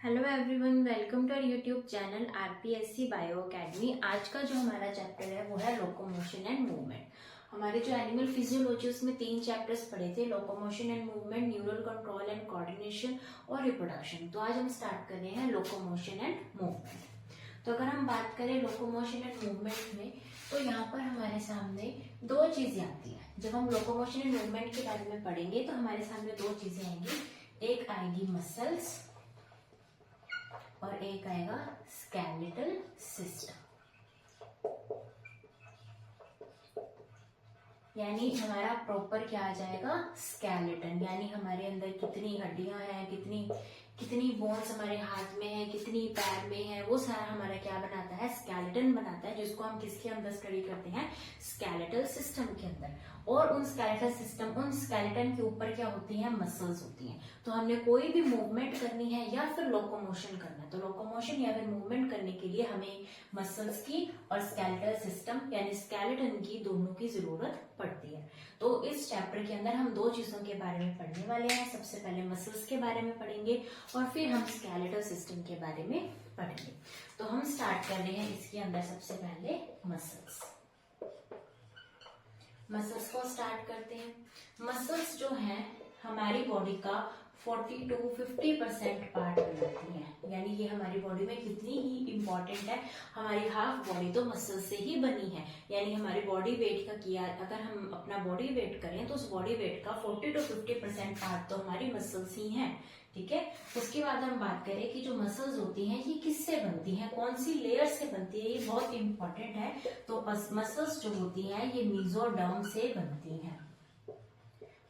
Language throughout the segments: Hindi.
Hello everyone, welcome to our YouTube channel RPSC bio academy. आज का जो हमारा चैप्टर है वो है लोकोमोशन एंड मूवमेंट। हमारे जो एनिमल फिजियोलॉजी उसमें 3 चैप्टर्स पढ़े थे, locomotion and movement, neural control and coordination और रिप्रोडक्शन। तो आज हम स्टार्ट कर रहे हैं लोकोमोशन एंड मूवमेंट। तो अगर हम बात करें लोकोमोशन एंड मूवमेंट में, तो यहाँ पर हमारे सामने दो चीजें आती हैं। जब हम लोकोमोशन एंड मूवमेंट के बारे में पढ़ेंगे तो हमारे सामने दो चीजें आएंगी, एक आएगी मसल्स और एक आएगा स्केलेटल सिस्टम। यानी हमारा प्रॉपर क्या आ जाएगा, स्केलेटन। यानी हमारे अंदर कितनी हड्डियां हैं, कितनी कितनी बोन्स हमारे हाथ में है, कितनी पैर में है, वो सारा हमारा क्या बनाता है, स्केलेटन बनाता है, जिसको हम किसके अंदर स्टडी करते हैं, स्केलेटल सिस्टम के अंदर। और उन स्केलेटल सिस्टम, उन स्केलेटन के ऊपर क्या होती हैं, मसल्स होती हैं। तो हमने कोई भी मूवमेंट करनी है या फिर लोकोमोशन करना है, तो लोकोमोशन या फिर मूवमेंट करने के लिए हमें मसल्स की और स्केलेटल सिस्टम यानी स्केलेटन की, दोनों की जरूरत पड़ती है। तो इस चैप्टर के अंदर हम दो चीजों के बारे में पढ़ने वाले हैं। सबसे पहले मसल्स के बारे में पढ़ेंगे और फिर हम स्केलेटल सिस्टम के बारे में पढ़ेंगे। तो हम स्टार्ट कर रहे हैं इसके अंदर सबसे पहले मसल्स। मसल्स को स्टार्ट करते हैं। मसल्स जो हैं हमारी बॉडी का 40 to 50% पार्ट बनाती हैं। यानी ये हमारी बॉडी में कितनी ही इंपॉर्टेंट है, हमारी हाफ बॉडी तो मसल से ही बनी है। यानी हमारी बॉडी वेट का किया, अगर हम अपना बॉडी वेट करें तो उस बॉडी वेट का 40 to 50% पार्ट तो हमारी मसल्स ही हैं। ठीक है। उसके बाद हम बात करें कि जो मसल्स होती हैं ये किससे बनती हैं, कौन सी लेयर से बनती है, ये बहुत इंपॉर्टेंट है। तो मसल्स जो होती हैं ये मेसोडर्म से बनती हैं।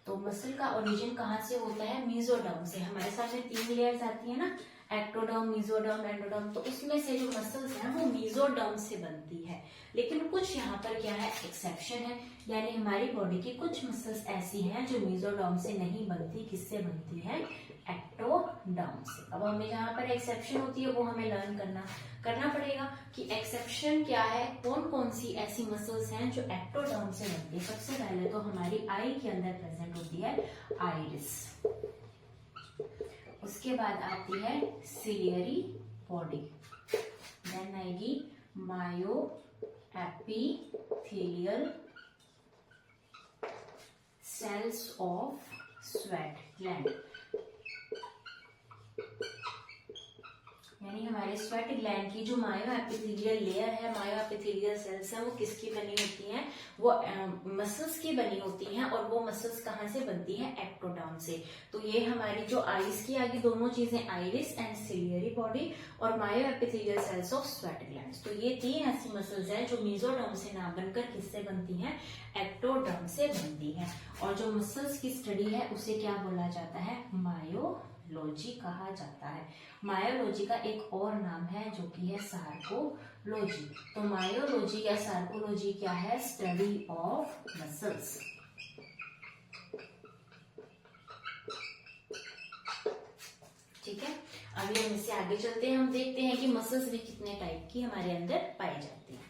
तो मसल का ओरिजिन कहाँ से होता है, मेसोडर्म से। हमारे सामने 3 लेयर्स आती है ना, एक्टोडर्म, मेसोडर्म, एंडोडर्म। तो उसमें से जो मसल्स हैं वो मेसोडर्म से बनती है। लेकिन कुछ यहाँ पर क्या है, एक्सेप्शन है। यानी हमारी बॉडी की कुछ मसल्स ऐसी हैं जो मेसोडर्म से नहीं बनती, किससे बनती है, एक्टोडर्म से। अब हमें जहाँ पर एक्सेप्शन होती है वो हमें लर्न करना पड़ेगा कि एक्सेप्शन क्या है, कौन कौन सी ऐसी मसल्स हैं जो एक्टोडर्म से बनती है। सबसे पहले तो हमारी आई के अंदर प्रेजेंट होती है आइरिस। उसके बाद आती है सिलियरी बॉडी, देन आएगी myoepithelial cells of sweat gland. यानी हमारे स्वेट ग्लैंड की जो मायो एपिथेलियल लेयर है, मायो एपिथेलियल सेल्स है, वो किसकी बनी होती हैं, वो मसल्स की बनी होती हैं। और वो मसल्स कहाँ से बनती हैं, एक्टोडर्म से। तो ये हमारी जो आईज की आगे दोनों चीजें, आइरिस एंड सिलियरी बॉडी और myoepithelial cells of sweat glands. तो ये 3 ऐसी मसल्स हैं जो मेसोडर्म से ना बनकर किससे बनती हैं, एक्टोडर्म से बनती हैं। और जो मसल्स की स्टडी है उसे क्या बोला जाता है, मायोलॉजी कहा जाता है। मायोलॉजी का एक और नाम है जो कि है सार्कोलॉजी। तो मायोलॉजी या सार्कोलॉजी क्या है, स्टडी ऑफ मसल्स। ठीक है। अभी हम इससे आगे चलते हैं, हम देखते हैं कि मसल्स भी कितने टाइप की हमारे अंदर पाई जाती है।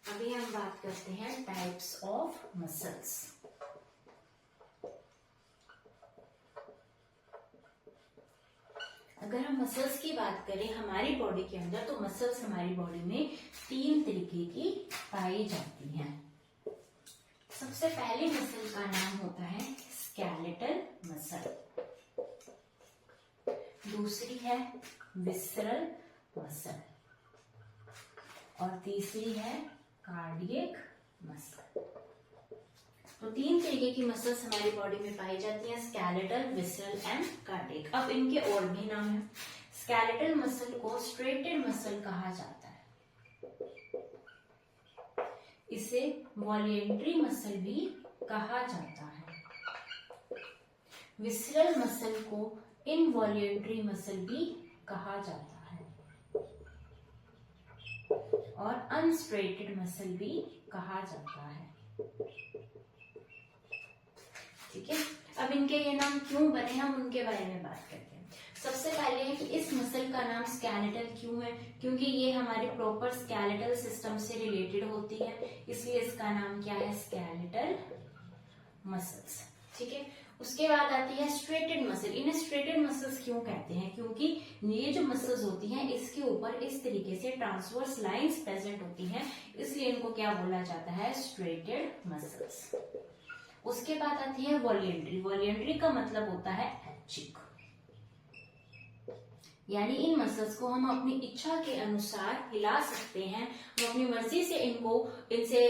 अभी हम बात करते हैं टाइप्स ऑफ मसल्स। अगर हम मसल्स की बात करें हमारी बॉडी के अंदर, तो मसल्स हमारी बॉडी में 3 तरीके की पाई जाती हैं। सबसे पहले मसल का नाम होता है स्केलेटल मसल, दूसरी है विसरल मसल और तीसरी है कार्डियक मसल। तो 3 तरीके की मसल्स हमारी बॉडी में पाई जाती हैं, स्केलेटल, विसरल एंड कार्डियक। अब इनके और भी नाम हैं। स्केलेटल मसल को स्ट्रेटेड मसल कहा जाता है, इसे वॉलेंट्री मसल भी कहा जाता है। विसरल मसल को इनवॉलेंट्री मसल भी कहा जाता है और अनस्ट्रेटेड मसल भी कहा जाता है। ठीक है, अब इनके ये नाम क्यों बने हम उनके बारे में बात करते हैं। सबसे पहले है कि इस मसल का नाम स्केलेटल क्यों है, क्योंकि ये हमारे प्रॉपर स्केलेटल सिस्टम से रिलेटेड होती है, इसलिए इसका नाम क्या है, स्केलेटल मसल्स। ठीक है, उसके बाद आती है स्ट्रेटेड मसल। इन्हें स्ट्रेटेड मसल्स क्यों कहते हैं, क्योंकि ये जो मसल्स होती हैं इसके ऊपर इस तरीके से ट्रांसवर्स लाइंस प्रेजेंट होती हैं, इसलिए इनको क्या बोला जाता है, स्ट्रेटेड मसल्स। उसके बाद आती है वॉलिएंट्री। वॉलिएंट्री का मतलब होता है ऐच्छिक, यानी इन मसल्स को हम अपनी इच्छा के अनुसार हिला सकते हैं, हम अपनी मर्जी से इनसे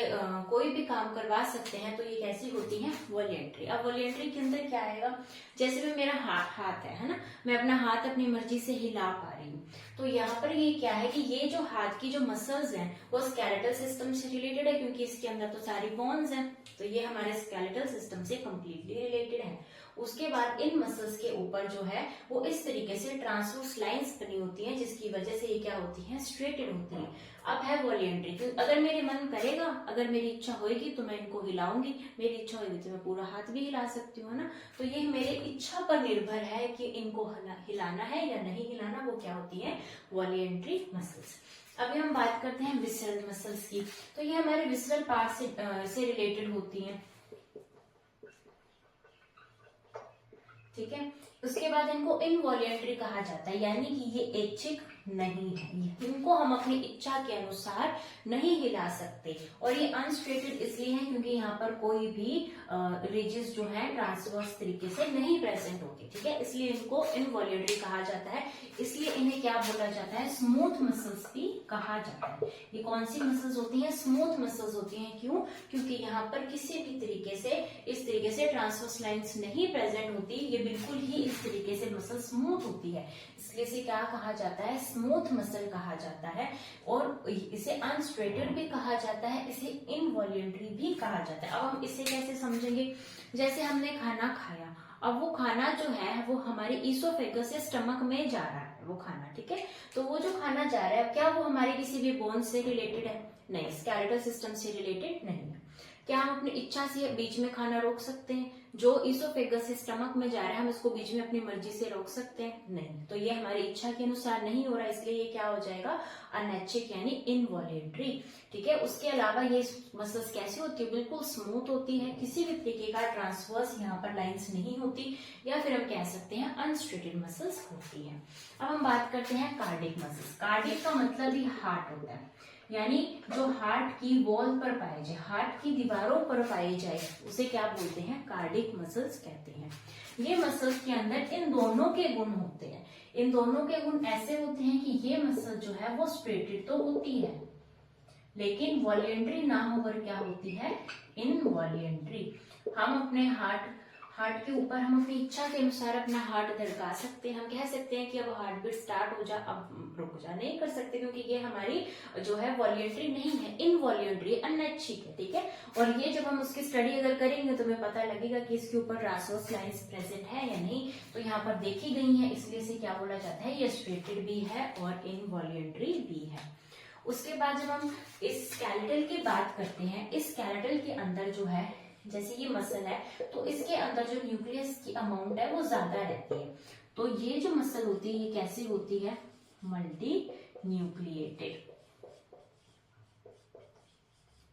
कोई भी काम करवा सकते हैं, तो ये कैसी होती हैं, वॉलिएंट्री। अब वॉलिएंट्री के अंदर क्या आएगा, जैसे भी मेरा हाथ है ना, मैं अपना हाथ अपनी मर्जी से हिला पा रही हूँ, तो यहाँ पर ये क्या है कि ये जो हाथ की जो मसल्स हैं वो स्केलेटल सिस्टम से रिलेटेड है, क्योंकि इसके अंदर तो सारी बोन्स हैं, तो ये हमारे स्केलेटल सिस्टम से कंप्लीटली रिलेटेड है। उसके बाद इन मसल्स के ऊपर जो है वो इस तरीके से ट्रांसवर्स लाइंस बनी होती हैं, जिसकी वजह से ये क्या होती हैं, स्ट्रेटेड होती हैं। अब है वॉलिएंट्री, तो अगर मेरे मन करेगा, अगर मेरी इच्छा होगी तो मैं इनको हिलाऊंगी, मेरी इच्छा होगी तो मैं पूरा हाथ भी हिला सकती हूँ, है ना। तो ये मेरे इच्छा पर निर्भर है कि इनको हिलाना है या नहीं हिलाना, वो क्या होती है, वॉलिएंट्री मसल्स। अभी हम बात करते हैं विसरल मसल्स की, तो ये हमारे विसरल पार्ट से रिलेटेड होती हैं। ठीक है, उसके बाद इनको इनवॉलिएंट्री कहा जाता है, यानी कि ये ऐच्छिक नहीं है, इनको हम अपनी इच्छा के अनुसार नहीं हिला सकते, और ये अनस्ट्रेटेड इसलिए है क्योंकि यहाँ पर कोई भी रिजिस जो है ट्रांसवर्स तरीके से नहीं प्रेजेंट होती। ठीक है, इसलिए इनको इनवॉलिएंट्री कहा जाता है, इसलिए इन्हें क्या बोला जाता है, स्मूथ मसल्स भी कहा जाता है। ये कौन सी मसल्स होती हैं, स्मूथ मसल्स होती हैं। क्यों, क्योंकि यहाँ पर किसी भी तरीके से इस तरीके से ट्रांसवर्स लाइंस नहीं प्रेजेंट होती, ये बिल्कुल ही इस तरीके से मसल स्मूथ होती है, इसलिए इसे क्या कहा जाता है, स्मूथ मसल कहा जाता है। और इसे अनस्ट्रेटेड भी कहा जाता है, इसे इनवॉलिएंट्री भी कहा जाता है। अब हम इसे कैसे समझेंगे, जैसे हमने खाना खाया, अब वो खाना जो है वो हमारे ईसोफेगस से स्टमक में जा रहा है वो खाना। ठीक है, तो वो जो खाना जा रहा है क्या वो हमारे किसी भी बोन से रिलेटेड है, नहीं, स्केलेटल सिस्टम से रिलेटेड नहीं है। क्या हम अपनी इच्छा से बीच में खाना रोक सकते हैं, जो ईसोफेगस से स्टमक में जा रहा है हम इसको बीच में अपनी मर्जी से रोक सकते हैं, नहीं, तो ये हमारी इच्छा के अनुसार नहीं हो रहा, इसलिए ये क्या हो जाएगा, अनैच्छिक यानी इनवॉलिएंट्री। ठीक है, उसके अलावा ये मसल्स कैसी होती है, बिल्कुल स्मूथ होती है, किसी भी तरीके का ट्रांसवर्स यहाँ पर लाइंस नहीं होती, या फिर हम कह सकते हैं अनस्ट्रेटेड मसल्स होती है। अब हम बात करते हैं कार्डिक मसल्स। कार्डिक का मतलब ही हार्ट होता है, यानी जो हार्ट की वॉल पर पाए जाए, हार्ट की दीवारों पर पाए जाए, उसे क्या बोलते हैं, कार्डिक मसल्स कहते हैं। ये मसल्स के अंदर इन दोनों के गुण होते हैं, इन दोनों के गुण ऐसे होते हैं कि ये मसल जो है वो स्ट्रेटेड तो होती है, लेकिन वॉलिएंट्री ना होकर क्या होती है, इनवॉलिएंट्री। हम अपने हार्ट के ऊपर हम अपनी इच्छा के अनुसार अपना हार्ट धड़का सकते हैं, हम कह सकते हैं कि अब हार्ट बीट स्टार्ट हो जा, अब रुक जा, नहीं कर सकते, क्योंकि ये हमारी जो है वॉलिएंट्री नहीं है, इनवॉलिएंट्री, अनैच्छिक है। ठीक है, और ये जब हम उसकी स्टडी अगर करेंगे तो हमें पता लगेगा कि इसके ऊपर ट्रांसवर्स लाइंस प्रेजेंट है या नहीं, तो यहाँ पर देखी गई है, इसलिए इसे क्या बोला जाता है, ये स्ट्रेटेड भी है और इनवॉलिएंट्री भी है। उसके बाद जब हम इस स्केलेटल की बात करते हैं, इस स्केलेटल के अंदर जो है, जैसे ये मसल है तो इसके अंदर जो न्यूक्लियस की अमाउंट है वो ज्यादा रहती है, तो ये जो मसल होती है ये कैसी होती है, मल्टी न्यूक्लिएटेड।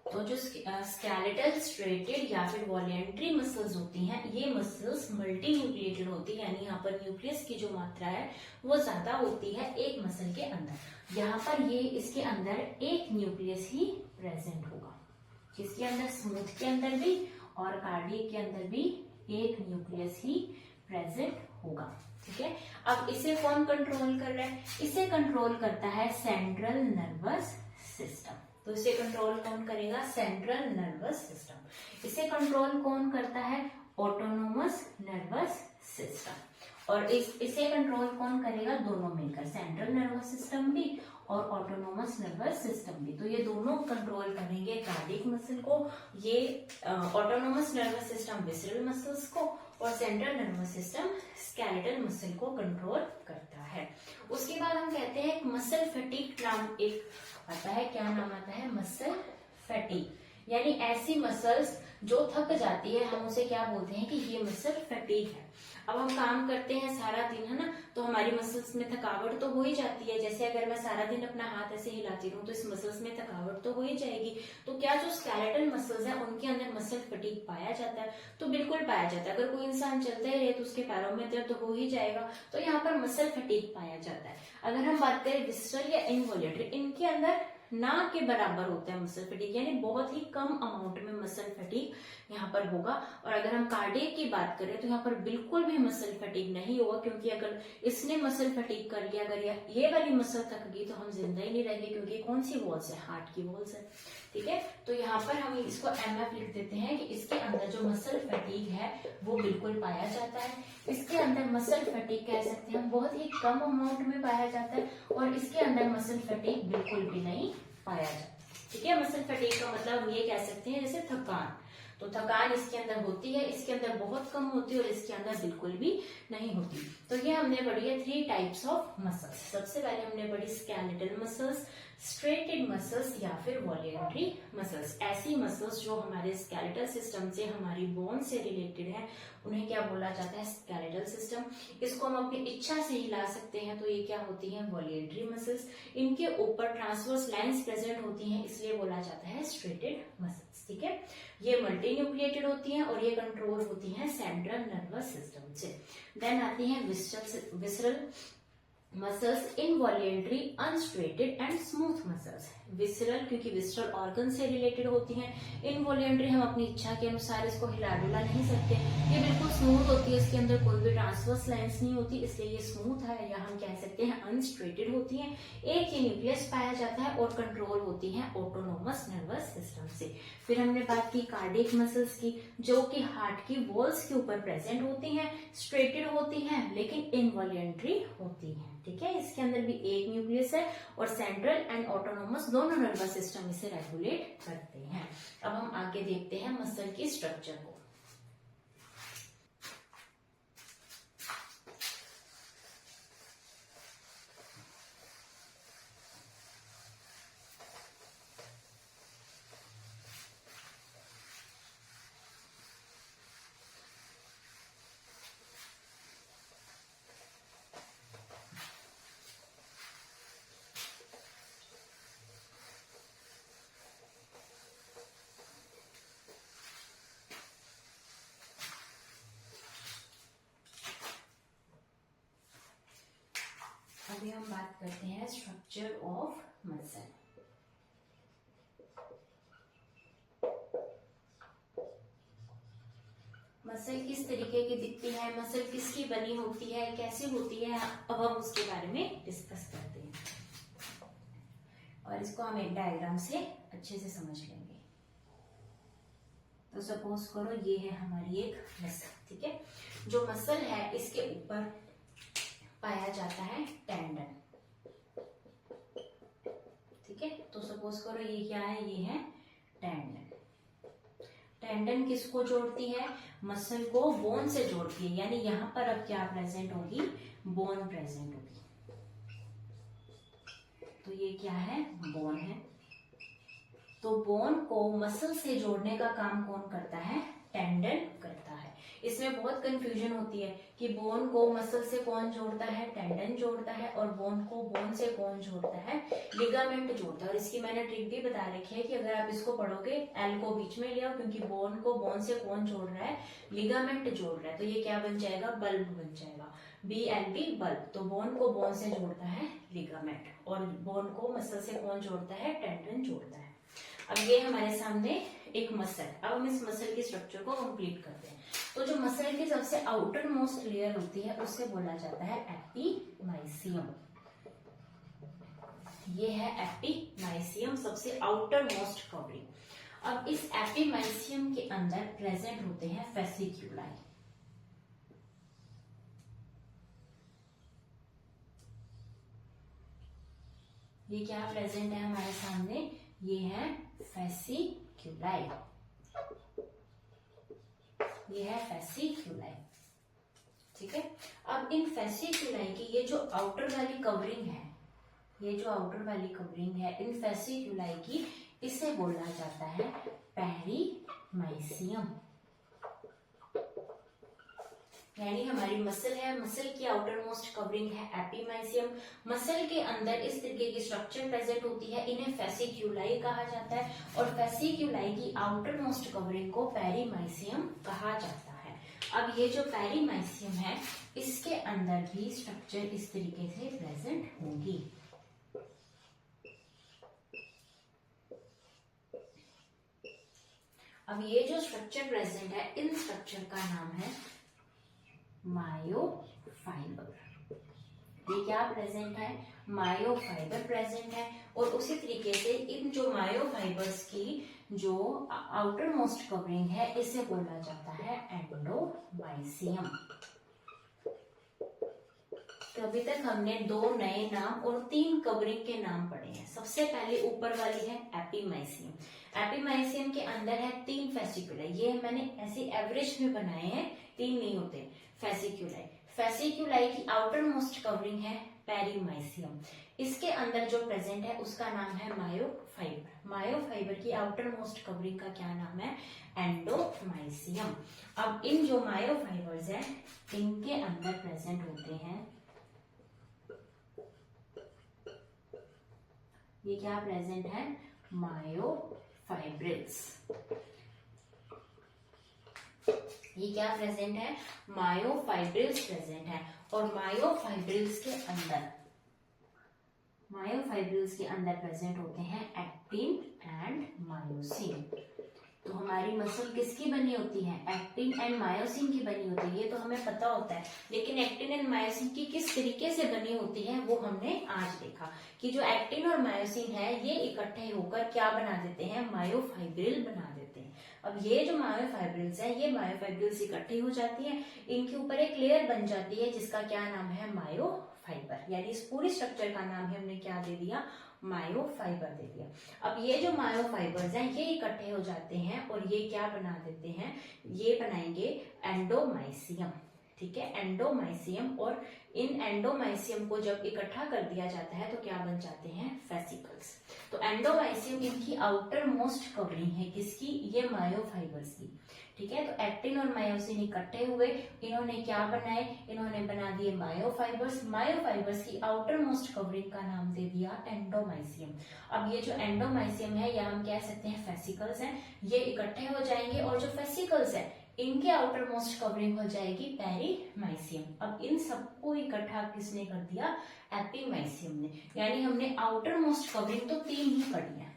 तो जो स्केलेटल, स्ट्रेटेड या फिर वॉलिएंट्री मसल्स होती हैं, ये मसल्स मल्टी न्यूक्लिएटेड होती है, यानी यहाँ पर न्यूक्लियस की जो मात्रा है वो ज्यादा होती है एक मसल के अंदर। यहाँ पर ये इसके अंदर एक न्यूक्लियस ही प्रेजेंट होगा, जिसके अंदर स्मूथ के अंदर भी और कार्डियक के अंदर भी एक न्यूक्लियस ही प्रेजेंट होगा। ठीक है, अब इसे कौन कंट्रोल कर रहा है, इसे कंट्रोल करता है सेंट्रल नर्वस सिस्टम। तो इसे कंट्रोल कौन करेगा, सेंट्रल नर्वस सिस्टम। इसे कंट्रोल कौन करता है, ऑटोनोमस नर्वस सिस्टम। और इसे कंट्रोल कौन करेगा, दोनों मिलकर, सेंट्रल नर्वस सिस्टम भी और ऑटोनोमस नर्वस सिस्टम भी। तो ये दोनों कंट्रोल करेंगे कार्डियक मसल को, ये autonomous nervous system visceral muscles को, और central nervous system skeletal muscle को कंट्रोल करता है। उसके बाद हम कहते हैं मसल फैटिग नाम एक आता है, क्या नाम आता है, मसल फैटिग, यानी ऐसी मसल्स जो थक जाती है, हम उसे क्या बोलते हैं कि ये मसल फटीग है। अब हम काम करते हैं सारा दिन, है ना, तो हमारी मसल्स में थकावट तो हो ही जाती है। जैसे अगर मैं सारा दिन अपना हाथ ऐसे हिलाती रहूं तो इस मसल्स में थकावट तो हो ही जाएगी। तो क्या जो स्केलेटल मसल्स है उनके अंदर मसल फटीग पाया जाता है? तो बिल्कुल पाया जाता है। अगर कोई इंसान चलता ही रहे तो उसके पैरों में दर्द हो ही जाएगा, तो यहाँ पर मसल फटीग पाया जाता है। अगर हम बात करें विस्रल या इनवॉल्यूटरी, इनके अंदर ना के बराबर होता है मसल फटीग, यानी बहुत ही कम अमाउंट में मसल फटीग यहाँ पर होगा। और अगर हम कार्डियक की बात करें तो यहाँ पर बिल्कुल भी मसल फटीग नहीं होगा, क्योंकि अगर इसने मसल फटीग कर लिया, अगर ये वाली मसल थक गई तो हम जिंदा ही नहीं रहेंगे, क्योंकि कौन सी वॉल्स है? हार्ट की वॉल्स है। ठीक है, तो यहाँ पर हम इसको एमएफ लिख देते हैं कि इसके अंदर जो मसल फटीग है वो बिल्कुल पाया जाता है। इसके अंदर मसल फटीग कह सकते हैं बहुत ही कम अमाउंट में पाया जाता है, और इसके अंदर मसल फटीग बिल्कुल भी नहीं पाया जाता। ठीक है, मसल फटीग का मतलब हम ये कह सकते हैं जैसे थकान, तो थकान इसके अंदर होती है, इसके अंदर बहुत कम होती है और इसके अंदर बिल्कुल भी नहीं होती। तो ये हमने पढ़ी है 3 टाइप्स ऑफ मसल्स। सबसे पहले हमने पढ़ी स्केलेटल मसल्स, स्ट्रेटेड मसल्स या फिर वॉल्यूंटरी मसल्स। ऐसी मसल्स जो हमारे स्केलेटल सिस्टम से, हमारी बोन से रिलेटेड है, उन्हें क्या बोला जाता है? Skeletal system. इसको हम अपनी इच्छा से हिला सकते हैं, तो ये क्या होती है? Voluntary muscles. इनके ऊपर ट्रांसवर्स लाइंस प्रेजेंट होती हैं, इसलिए बोला जाता है स्ट्रेटेड मसल्स। ठीक है, ये मल्टी न्यूक्लिएटेड होती हैं और ये कंट्रोल होती हैं सेंट्रल नर्वस सिस्टम से। देन आती हैं visceral muscles, involuntary, unstriated and smooth muscles. Visceral क्योंकि विसरल ऑर्गन से रिलेटेड होती हैं। इनवॉल्यूंटरी हम अपनी इच्छा के अनुसार इसको हिला डुला नहीं सकते, ये बिल्कुल स्मूथ होती है, इसके अंदर कोई भी ट्रांसवर्स लाइंस नहीं होती, इसलिए ये स्मूथ है। या हम कह सकते हैं अनस्ट्रेटेड होती हैं, एक ही न्यूक्लियस पाया जाता है और कंट्रोल होती है ऑटोनोमस नर्वस सिस्टम से। फिर हमने बात की कार्डियक मसल्स की, जो कि हार्ट की वॉल्स के ऊपर प्रेजेंट होती हैं, स्ट्रेटेड होती हैं लेकिन इनवॉल्यूंटरी होती हैं। ठीक है, इसके अंदर भी एक न्यूक्लियस है और सेंट्रल एंड ऑटोनोमस दोनों नर्वस सिस्टम इसे रेगुलेट करते हैं। अब हम आगे देखते हैं मसल की स्ट्रक्चर को। अभी हम बात करते हैं स्ट्रक्चर ऑफ मसल। मसल किस तरीके की दिखती है, मसल किसकी बनी होती है, कैसे होती है, अब हम उसके बारे में डिस्कस करते हैं और इसको हम एक डायग्राम से अच्छे से समझ लेंगे। तो सपोज करो ये है हमारी एक मसल। ठीक है, जो मसल है इसके ऊपर पाया जाता है टेंडन। ठीक है, तो सपोज करो ये क्या है? ये है टेंडन। टेंडन किसको जोड़ती है? मसल को बोन से जोड़ती है, यानी यहां पर अब क्या प्रेजेंट होगी? बोन प्रेजेंट होगी। तो ये क्या है? बोन है। तो बोन को मसल से जोड़ने का काम कौन करता है? टेंडन करता है। इसमें बहुत कंफ्यूजन होती है कि बोन को मसल से कौन जोड़ता है? टेंडन जोड़ता है। और बोन को बोन से कौन जोड़ता है? लिगामेंट जोड़ता है। और इसकी मैंने ट्रिक भी बता रखी है कि अगर आप इसको पढ़ोगे, एल को बीच में ले आओ, क्योंकि बोन को बोन से कौन जोड़ रहा है? लिगामेंट जोड़ रहा है। तो ये क्या बन जाएगा? बल्ब बन जाएगा, BLB बल्ब। तो बोन को बोन से जोड़ता है लिगामेंट, और बोन को मसल से कौन जोड़ता है? टेंडन जोड़ता है। अब ये हमारे सामने एक मसल। अब हम इस मसल की स्ट्रक्चर को कंप्लीट करते हैं। तो जो मसल की सबसे आउटर मोस्ट लेयर होती है उसे बोला जाता है एपिमाइसियम। ये है एपिमाइसियम, सबसे आउटर मोस्ट कवरिंग। अब इस एपिमाइसियम के अंदर प्रेजेंट होते हैं फेसिक्यूलाई। ये क्या प्रेजेंट है हमारे सामने? ये है फेसिक्यूलाई। ये है फेसिक्यूलाई। ठीक है, अब इन फेसिक्यूलाई की ये जो आउटर वाली कवरिंग है, ये जो आउटर वाली कवरिंग है इन फेसिक्यूलाई की, इसे बोला जाता है पेरीमाइसियम। यानी हमारी मसल है, मसल की आउटर मोस्ट कवरिंग है एपीमाइसियम। मसल के अंदर इस तरीके की स्ट्रक्चर प्रेजेंट होती है, इन्हें फेसिक्यूलाई कहा जाता है, और फेसिक्यूलाई की आउटर मोस्ट कवरिंग को पेरीमाइसियम कहा जाता है। अब ये जो पेरीमाइसियम है, इसके अंदर भी स्ट्रक्चर इस तरीके से प्रेजेंट होगी। अब ये जो स्ट्रक्चर प्रेजेंट है, इन स्ट्रक्चर का नाम है मायोफाइबर। ये क्या प्रेजेंट है? मायोफाइबर प्रेजेंट है। और उसी तरीके से इन जो मायोफाइबर्स की जो आउटर मोस्ट कवरिंग है, इसे बोला जाता है एंडोमाइसियम। तो अभी तक हमने 2 नए नाम और 3 कवरिंग के नाम पढ़े हैं। सबसे पहले ऊपर वाली है एपीमाइसियम। एपीमाइसियम के अंदर है 3 फेसिकुलाई। ये मैंने ऐसे एवरेज में बनाए हैं, 3 नहीं होते। फेसिकुलाई, फेसिकुलाई की आउटर मोस्ट कवरिंग है पेरीमाइसियम। इसके अंदर जो प्रेजेंट है उसका नाम है मायोफाइबर। मायोफाइबर की आउटर मोस्ट कवरिंग का क्या नाम है? एंडोमाइसियम। अब इन जो मायोफाइबर्स है, इनके अंदर प्रेजेंट होते हैं, ये क्या प्रेजेंट है? मायोफाइब्रिल्स। ये क्या प्रेजेंट है? मायोफाइब्रिल्स प्रेजेंट है। और मायोफाइब्रिल्स के अंदर प्रेजेंट होते हैं एक्टिन एंड मायोसिन। तो हमारी मसल किसकी बनी होती है? एक्टिन एंड मायोसिन की बनी होती है। ये तो हमें पता होता है, लेकिन एक्टिन एंड मायोसिन की किस तरीके से बनी होती है वो हमने आज देखा कि जो एक्टिन और मायोसिन है, ये इकट्ठे होकर क्या बना देते हैं? मायोफाइब्रिल बना देते हैं। अब ये जो मायोफाइब्रिल्स है, ये मायोफाइब्रिल्स इकट्ठी हो जाती है, इनके ऊपर एक लेयर बन जाती है जिसका क्या नाम है? मायोफाइबर। यानी इस पूरी स्ट्रक्चर का नाम हमने क्या दे दिया? मायोफाइबर दे दिया। अब ये जो मायोफाइबर्स हैं, ये इकट्ठे हो जाते हैं और ये क्या बना देते हैं? ये बनाएंगे एंडोमाइसियम। ठीक है, एंडोमाइसियम। और इन एंडोमाइसियम को जब इकट्ठा कर दिया जाता है तो क्या बन जाते हैं? फेसिकल्स। तो एंडोमाइसियम इनकी आउटर मोस्ट कवरिंग है, किसकी? ये मायोफाइबर्स की। ठीक है, तो एक्टिन और मायोसिन इकट्ठे हुए, इन्होंने क्या बनाए? इन्होंने बना दिए मायोफाइबर्स। मायोफाइबर्स की आउटर मोस्ट कवरिंग का नाम दे दिया एंडोमाइसियम। अब ये जो एंडोमाइसियम है, या हम कह सकते हैं फेसिकल्स हैं, ये इकट्ठे हो जाएंगे, और जो फेसिकल्स है, इनके आउटर मोस्ट कवरिंग हो जाएगी पेरीमाइसियम। अब इन सबको इकट्ठा किसने कर दिया? एपीमाइसियम ने। यानी हमने आउटर मोस्ट कवरिंग तो 3 ही पढ़ी है,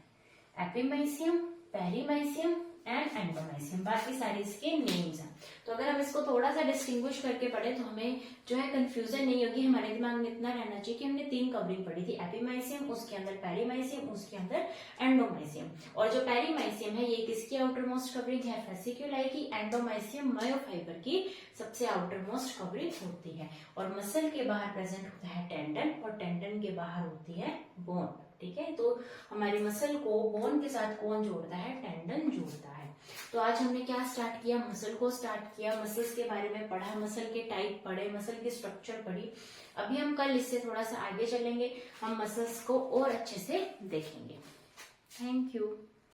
एपीमाइसियम, पेरीमाइसियम एंड एंडोमाइसियम। बाकी सारे इसके नेम्स हैं। तो अगर हम इसको थोड़ा सा डिस्टिंग्विश करके पढ़े तो हमें जो है कंफ्यूजन नहीं होगी। हमारे दिमाग में इतना रहना चाहिए कि हमने 3 कवरिंग पढ़ी थी, एपीमाइसियम, उसके अंदर पेरीमाइसियम, उसके अंदर एंडोमाइसियम। और जो पेरीमाइसियम है, ये किसकी आउटर मोस्ट कवरिंग है? फेसिकुलाई की। एंडोमाइसियम मायोफाइबर की सबसे आउटर मोस्ट कवरिंग होती है। और मसल के बाहर प्रेजेंट होता है टेंडन, और टेंडन के बाहर होती है बोन। ठीक है, तो हमारी मसल को बोन के साथ कौन जोड़ता है? टेंडन जोड़ता है। तो आज हमने क्या स्टार्ट किया? मसल को स्टार्ट किया, मसल्स के बारे में पढ़ा, मसल के टाइप पढ़े, मसल की स्ट्रक्चर पढ़ी। अभी हम कल इससे थोड़ा सा आगे चलेंगे, हम मसल्स को और अच्छे से देखेंगे। Thank you.